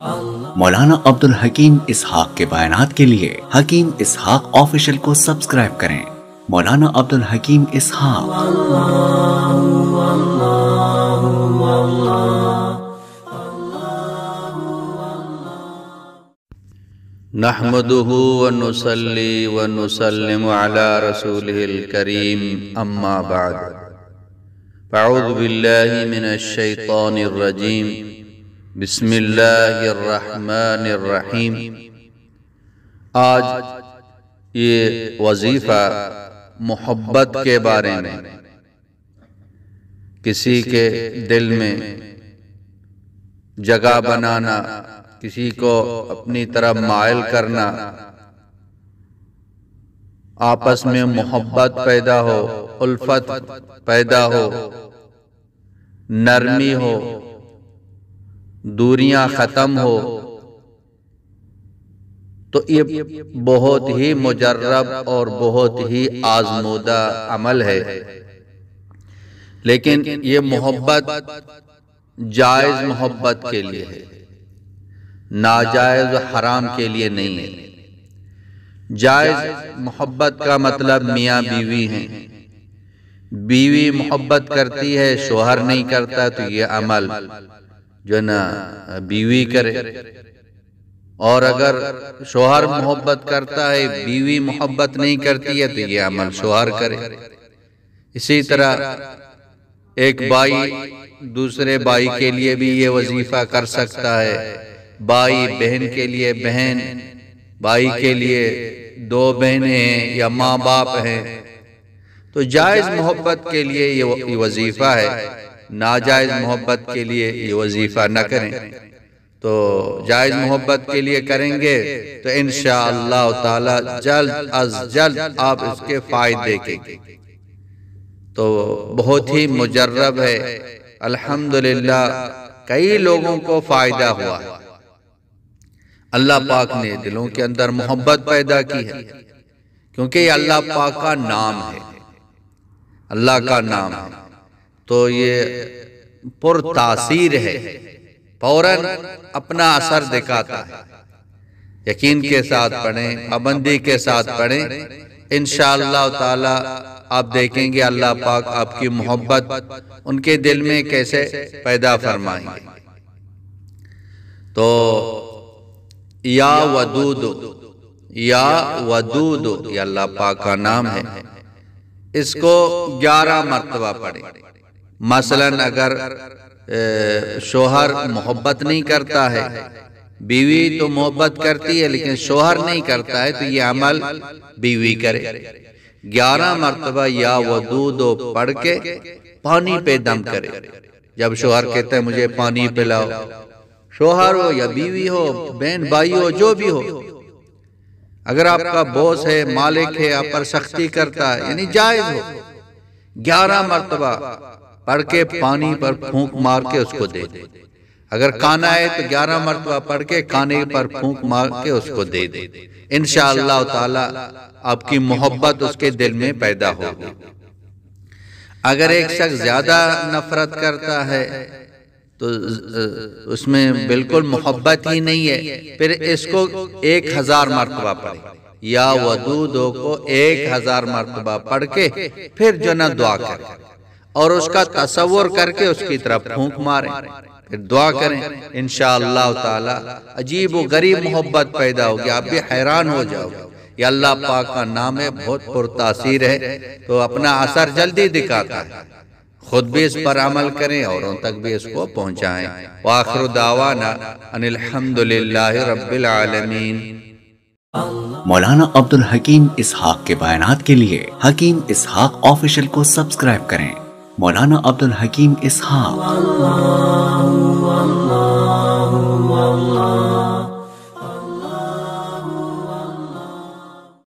مولانا عبدالحکیم اسحاق کے بیانات کے لیے حکیم اسحاق آفیشل کو سبسکرائب کریں۔ مولانا عبدالحکیم اسحاق۔ نحمده ونصلي ونسلم على رسوله الكريم اما بعد فاعوذ بالله من الشيطان الرجيم بسم اللہ الرحمن الرحیم۔ آج یہ وظیفہ محبت کے بارے میں، کسی کے دل میں جگہ بنانا، کسی کو اپنی طرف مائل کرنا، آپس میں محبت پیدا ہو، الفت پیدا ہو، نرمی ہو، دوریاں ختم ہو، تو یہ بہت ہی مجرب اور بہت ہی آزمودہ عمل ہے۔ لیکن یہ محبت جائز محبت کے لیے ہے، ناجائز و حرام کے لیے نہیں ہے۔ جائز محبت کا مطلب میاں بیوی ہیں، بیوی محبت کرتی ہے، شوہر نہیں کرتا، تو یہ عمل جو نا بیوی کرے، اور اگر شوہر محبت کرتا ہے، بیوی محبت نہیں کرتی ہے، تو یہ عمل شوہر کرے۔ اسی طرح ایک بھائی دوسرے بھائی کے لیے بھی یہ وظیفہ کر سکتا ہے، بھائی بہن کے لیے، بہن بھائی کے لیے، دو بہنیں ہیں یا ماں باپ ہیں، تو جائز محبت کے لیے یہ وظیفہ ہے، ناجائز محبت کے لیے یہ وظیفہ نہ کریں۔ تو جائز محبت کے لیے کریں گے تو انشاءاللہ تعالی جلد از جلد آپ اس کے فائدے دیکھیں گے۔ تو بہت ہی مجرب ہے، الحمدللہ کئی لوگوں کو فائدہ ہوا، اللہ پاک نے دلوں کے اندر محبت پیدا کی ہے، کیونکہ یہ اللہ پاک کا نام ہے، اللہ کا نام ہے، تو یہ پر تاثیر ہے، فوراً اپنا اثر دکھاتا ہے۔ یقین کے ساتھ پڑھیں، پابندی کے ساتھ پڑھیں، انشاءاللہ تعالی آپ دیکھیں گے اللہ پاک آپ کی محبت ان کے دل میں کیسے پیدا فرمائیں گے۔ تو یا ودود، یا ودود یہ اللہ پاک کا نام ہے، اس کو 11 مرتبہ پڑھیں۔ مثلاً اگر شوہر محبت نہیں کرتا ہے، بیوی تو محبت کرتی ہے لیکن شوہر نہیں کرتا ہے، تو یہ عمل بیوی کرے۔ 11 مرتبہ یا ودود پڑھ کے پانی پہ دم کرے۔ جب شوہر کہتا ہے مجھے پانی پلاؤ، شوہر ہو یا بیوی ہو، بہن بھائی ہو، جو بھی ہو، اگر آپ کا باس ہے، مالک ہے، آپ پر سختی کرتا ہے، یعنی جائز ہو، 11 مرتبہ پڑھ کے پانی پر پھونک مار کے اس کو دے دے۔ اگر کانا ہے تو 11 مرتبہ پڑھ کے کانے پر پھونک مار کے اس کو دے دے۔ انشاءاللہ تعالی آپ کی محبت اس کے دل میں پیدا ہوگی۔ اگر ایک شخص زیادہ نفرت کرتا ہے تو اس میں بالکل محبت ہی نہیں ہے، پھر اس کو 1000 مرتبہ پڑھے، یا ودود کو 1000 مرتبہ پڑھ کے پھر جو نہ دعا کریں، اور اس کا تصور کر کے اس کی طرف پھونک ماریں، پھر دعا کریں، انشاءاللہ تعالی عجیب و غریب محبت پیدا ہوگی، آپ بھی حیران ہو جاؤ گے۔ یہ اللہ پاک کا نام ہے، بہت پرتاثیر ہے، تو اپنا اثر جلدی دکھاتا ہے۔ خود بھی اس پر عمل کریں، اوروں تک بھی اس کو پہنچائیں۔ وآخر دعوانا ان الحمدللہ رب العالمین۔ مولانا عبدالحکیم اسحاق کے بیانات کے لیے حکیم اسحاق آفیشل کو سبسکرائب کریں۔ مولانا عبدالحکیم اسحاق۔